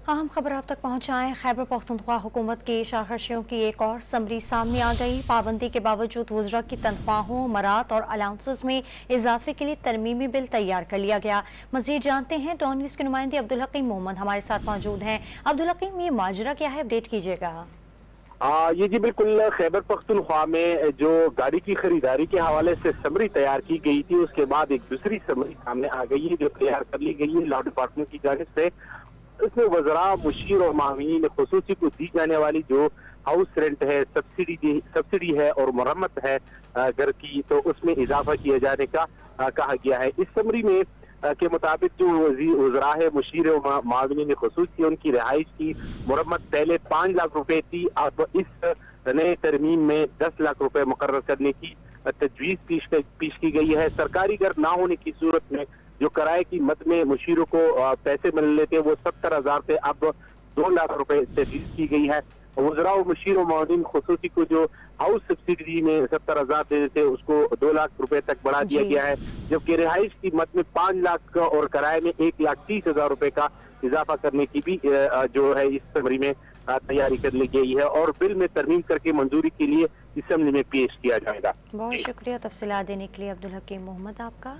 अहम खबर आप तक पहुंचाएं। खैबर पख्तूनख्वा हुकूमत की शाखर्शियों की एक और समरी सामने आ गई। पाबंदी के बावजूद वज़रा की तनख्वाहों, मरात और अलाउंसेस में इजाफे के लिए तरमीमी बिल तैयार कर लिया गया। मजीद जानते हैं, डॉन न्यूज़ के नुमाइंदे अब्दुल हकीम मोहम्मद हमारे साथ मौजूद हैं। अब्दुल हकीम, ये माजरा क्या है, अपडेट कीजिएगा। ये जी बिल्कुल खैबर पख्तूनख्वा में जो गाड़ी की खरीदारी के हवाले से समरी तैयार की गई थी, उसके बाद एक दूसरी समरी सामने आ गई है जो तैयार कर ली गई है लॉ डिपार्टमेंट की जानिब से। इसमें वज़रा, मुशीर और मावीन खुसूसी को दी जाने वाली जो हाउस रेंट है, सब्सिडी है और मरम्मत है घर की, तो उसमें इजाफा किए जाने का कहा गया है। इस समरी में के मुताबिक जो वज़रा है, मुशीर और मावीन खुसूसी, उनकी रिहाइश की मरम्मत पहले 5 लाख रुपए थी, अब इस नए तरमीम में 10 लाख रुपए मुकर्रर करने की तजवीज़ पेश की गई है। सरकारी घर ना होने की सूरत में जो किराए की मद में मुशीरों को पैसे मिल लेते, वो 70,000 से अब 2 लाख रुपए तजवीज़ की गई है। वज़रा और मुशीर और मावनीन खुसूसी को जो हाउस सब्सिडी में 70,000 देते थे, उसको 2 लाख रुपए तक बढ़ा दिया गया है, जबकि रिहाइश की मद में 5 लाख और किराए में 1,30,000 रुपए का इजाफा करने की भी जो है इस समरी में तैयारी कर ली गई है और बिल में तरमीम करके मंजूरी के लिए असेंबली में पेश किया जाएगा। बहुत शुक्रिया तफसीलात देने के लिए अब्दुल हकीम मोहम्मद आपका।